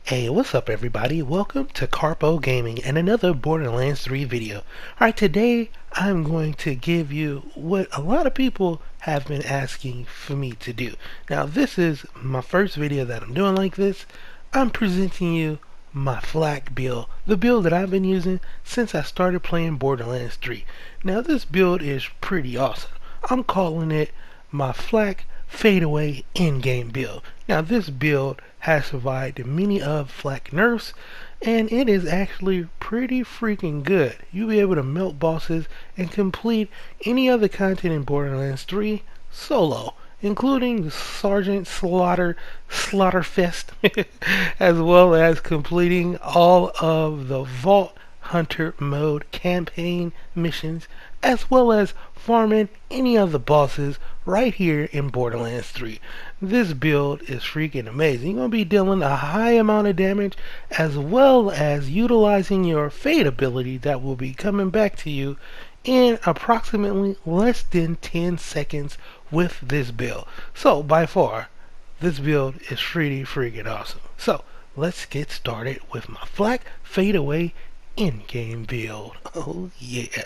Hey, what's up everybody? Welcome to Karpo Gaming and another Borderlands 3 video. Alright, today I'm going to give you what a lot of people have been asking for me to do. Now this is my first video that I'm doing like this. I'm presenting you my flak build, the build that I've been using since I started playing Borderlands 3. Now this build is pretty awesome. I'm calling it my flak fadeaway end game build. Now this build has survived many of flak nerfs, and it is actually pretty freaking good. You'll be able to melt bosses and complete any other content in Borderlands 3 solo, including Sergeant Slaughterfest, as well as completing all of the Vault Hunter mode campaign missions, as well as farming any of the bosses right here in Borderlands 3. This build is freaking amazing. You're going to be dealing a high amount of damage, as well as utilizing your fade ability that will be coming back to you in approximately less than 10 seconds with this build. So by far, this build is pretty freaking awesome. So let's get started with my flak fadeaway in-game build. Oh yeah.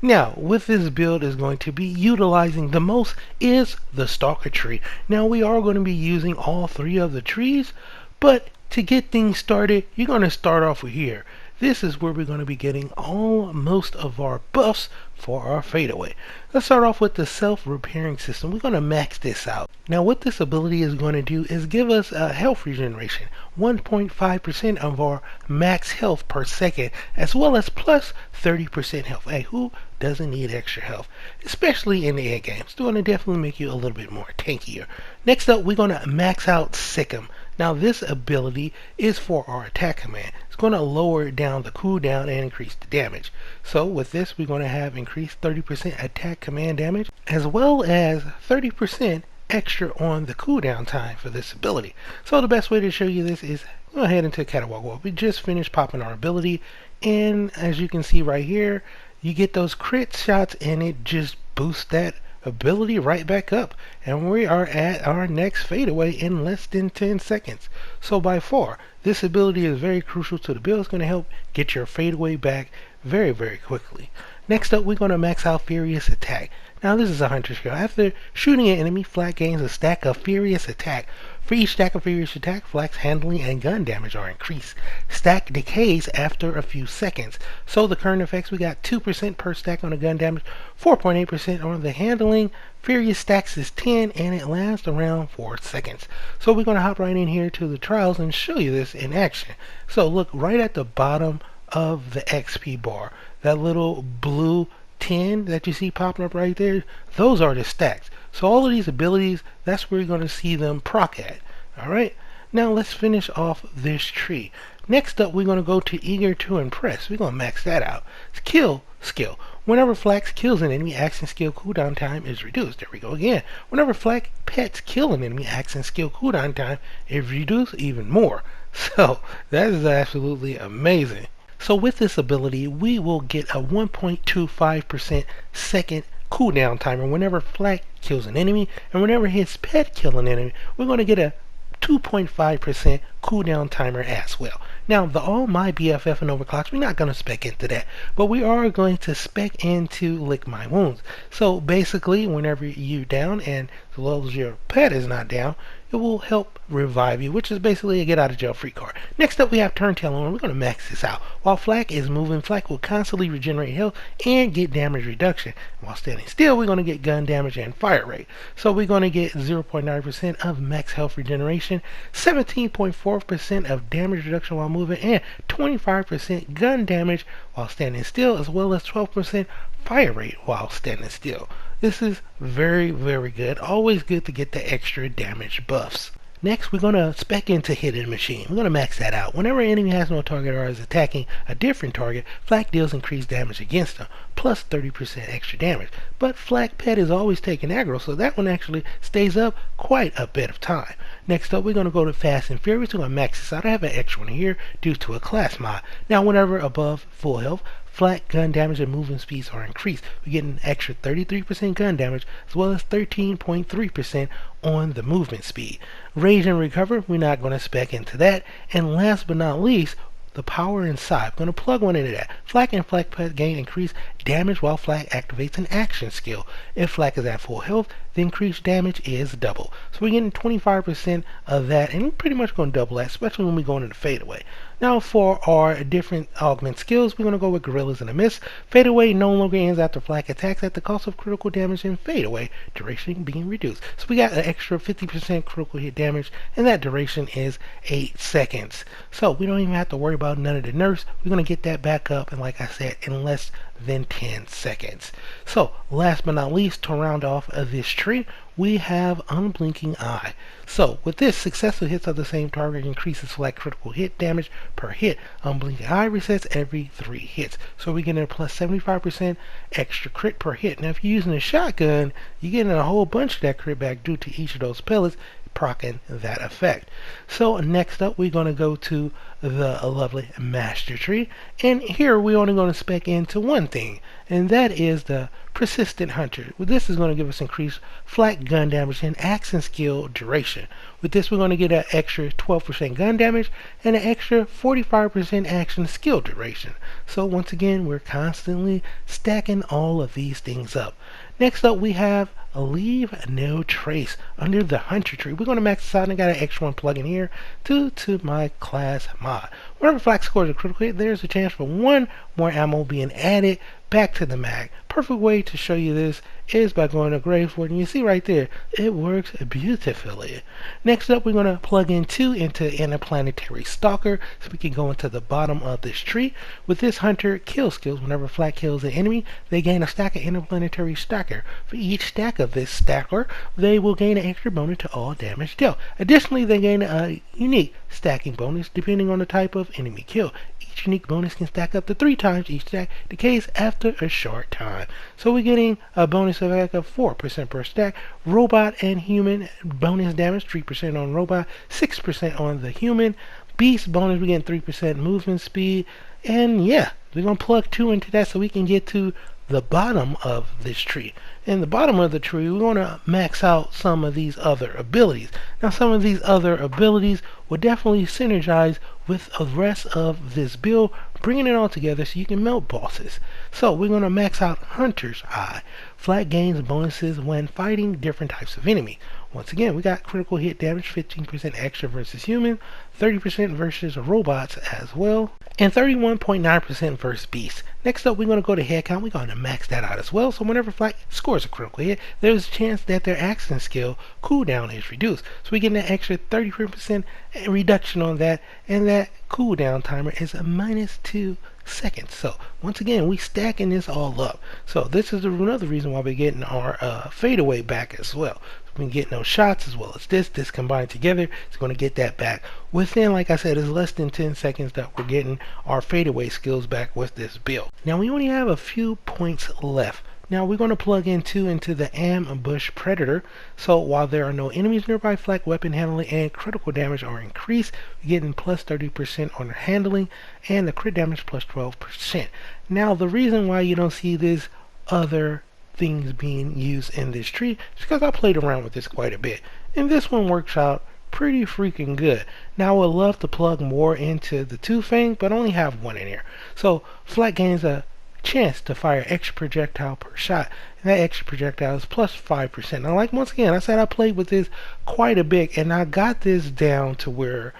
Now with this build is going to be utilizing the most is the Stalker Tree. Now we are going to be using all three of the trees, but to get things started you're going to start off with here. This is where we're going to be getting most of our buffs for our fadeaway. Let's start off with the self-repairing system. We're going to max this out. Now what this ability is going to do is give us a health regeneration, 1.5% of our max health per second, as well as plus 30% health. Hey, who doesn't need extra health? Especially in the end game. It's going to definitely make you a little bit more tankier. Next up, we're going to max out Sikkim. Now this ability is for our attack command. It's going to lower down the cooldown and increase the damage. So with this we're going to have increased 30% attack command damage, as well as 30% extra on the cooldown time for this ability. So the best way to show you this is go ahead into Catawalk Wall. We just finished popping our ability, and as you can see right here, you get those crit shots and it just boosts that ability right back up, and we are at our next fadeaway in less than 10 seconds. So by far this ability is very crucial to the build. It's going to help get your fadeaway back very quickly. Next up, we're going to max out Furious Attack. Now this is a hunter skill. After shooting an enemy, flak gains a stack of Furious Attack. For each stack of Furious Attack, flak's handling and gun damage are increased. Stack decays after a few seconds. So the current effects, we got 2% per stack on the gun damage, 4.8% on the handling. Furious stacks is 10 and it lasts around 4 seconds. So we're going to hop right in here to the trials and show you this in action. So look right at the bottom of the XP bar, that little blue 10 that you see popping up right there, those are the stacks. So all of these abilities, that's where you're going to see them proc at. Alright, now let's finish off this tree. Next up, we're going to go to Eager to Impress. We're going to max that out. Kill skill. Whenever Flak kills an enemy, action skill cooldown time is reduced. There we go again. Whenever Flak pets kill an enemy, action skill cooldown time is reduced even more. So that is absolutely amazing. So with this ability, we will get a 1.25% second cooldown timer whenever Flak kills an enemy, and whenever his pet kills an enemy, we're going to get a 2.5% cooldown timer as well. Now the All My BFF and Overclocks, we're not going to spec into that, but we are going to spec into Lick My Wounds. So basically, whenever you're down, and as well as your pet is not down, it will help revive you, which is basically a get out of jail free card. Next up, we have Turntail on. We're going to max this out. While Flak is moving, Flak will constantly regenerate health and get damage reduction. While standing still, we're going to get gun damage and fire rate. So we're going to get 0.9% of max health regeneration, 17.4% of damage reduction while moving, and 25% gun damage while standing still, as well as 12% fire rate while standing still. This is very good. Always good to get the extra damage buffs. Next, we're going to spec into Hidden Machine. We're going to max that out. Whenever an enemy has no target or is attacking a different target, Flak deals increased damage against them, plus 30% extra damage. But Flak Pet is always taking aggro, so that one actually stays up quite a bit of time. Next up, we're going to go to Fast and Furious. We're going to max this out. I have an extra one here due to a class mod. Now, whenever above full health, flat gun damage and movement speeds are increased. We get an extra 33% gun damage as well as 13.3% on the movement speed. Rage and recover, we're not going to spec into that. And last but not least, the power inside. I'm going to plug one into that. Flak and Flak Pet gain increased damage while Flak activates an action skill. If Flak is at full health, the increased damage is double. So we're getting 25% of that, and we're pretty much going to double that, especially when we go into the fadeaway. Now for our different augment skills, we're going to go with Gorillas in the Mist. Fadeaway no longer ends after Flak attacks at the cost of critical damage, and fadeaway duration being reduced. So we got an extra 50% critical hit damage, and that duration is 8 seconds. So we don't even have to worry about none of the nerfs. We're going to get that back up, and like I said, in less than 10 seconds. So last but not least, to round off this tree, we have Unblinking Eye. So with this, successful hits of the same target increases Flak critical hit damage per hit. Unblinking Eye resets every 3 hits. So we're getting a plus 75% extra crit per hit. Now if you're using a shotgun, you're getting a whole bunch of that crit back due to each of those pellets proccing that effect. So next up, we're going to go to the lovely Master Tree, and here we're only going to spec into one thing, and that is the Persistent Hunter. With this is going to give us increased Flak gun damage and action skill duration. With this, we're going to get an extra 12% gun damage and an extra 45% action skill duration. So once again, we're constantly stacking all of these things up. Next up, we have Leave No Trace under the Hunter Tree. We're going to max this out, and I got an extra one plug in here due to my class mod. Whenever Flak scores a critical hit, there's a chance for one more ammo being added back to the mag. Perfect way to show you this is by going to Gravefort, and you see right there, it works beautifully. Next up, we're going to plug in 2 into Interplanetary Stalker, so we can go into the bottom of this tree. With this Hunter kill skills, whenever Flak kills an enemy, they gain a stack of Interplanetary Stacker. For each stack of this stacker, they will gain an extra bonus to all damage dealt. Additionally, they gain a unique stacking bonus depending on the type of enemy kill. Each unique bonus can stack up to 3 times each stack decays after a short time. So we're getting a bonus effect of 4% per stack. Robot and human bonus damage, 3% on robot, 6% on the human. Beast bonus, we're getting 3% movement speed. And yeah, we're going to plug 2 into that so we can get to the bottom of this tree. In the bottom of the tree, we want to max out some of these other abilities. Now, some of these other abilities will definitely synergize with the rest of this build, bringing it all together so you can melt bosses. So we're going to max out Hunter's Eye. Flak gains bonuses when fighting different types of enemies. Once again, we got critical hit damage, 15% extra versus human, 30% versus robots as well, and 31.9% versus beasts. Next up, we're going to go to head count. We're going to max that out as well. So whenever Flak scores a critical hit, there's a chance that their action skill cooldown is reduced. So we get an extra 33% reduction on that, and that cooldown timer is a -2 seconds. So once again, we stacking this all up. So this is another reason why we're getting our fadeaway back as well. We can get no shots as well as this combined together is going to get that back within, like I said, is less than 10 seconds that we're getting our fadeaway skills back with this build. Now we only have a few points left. Now we're going to plug in 2 into the Ambush Predator. So while there are no enemies nearby, Flak weapon handling and critical damage are increased. We're getting plus 30% on the handling and the crit damage plus 12%. Now the reason why you don't see this other things being used in this tree is because I played around with this quite a bit, and this one works out pretty freaking good. Now I would love to plug more into the 2 Fang, but I only have 1 in here. So Flak gains a chance to fire extra projectile per shot, and that extra projectile is plus 5%. Now, like once again, I said I played with this quite a bit, and I got this down to where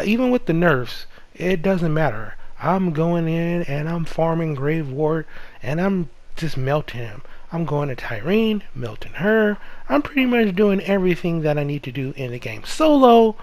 even with the nerfs, it doesn't matter. I'm going in and I'm farming Grave Ward, and I'm just melting him. I'm going to Tyrene, melting her. I'm pretty much doing everything that I need to do in the game solo,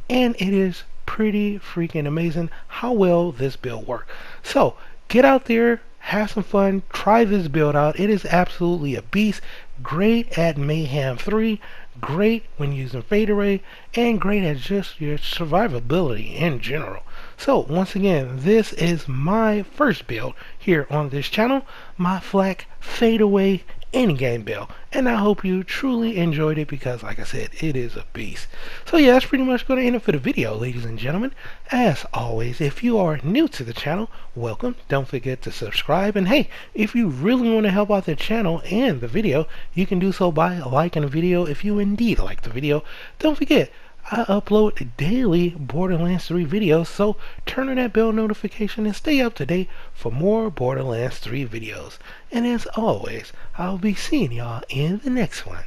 and it is pretty freaking amazing how well this build works. So get out there, have some fun, try this build out. It is absolutely a beast. Great at Mayhem 3, great when using Fade Array, and great at just your survivability in general. So once again, this is my first build here on this channel, my Flak Fadeaway End Game build, and I hope you truly enjoyed it because, like I said, it is a beast. So yeah, that's pretty much going to end it for the video, ladies and gentlemen. As always, if you are new to the channel, welcome. Don't forget to subscribe, and hey, if you really want to help out the channel and the video, you can do so by liking the video if you indeed like the video. Don't forget, I upload daily Borderlands 3 videos, so turn on that bell notification and stay up to date for more Borderlands 3 videos. And as always, I'll be seeing y'all in the next one.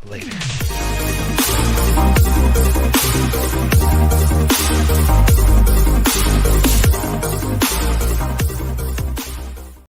Later.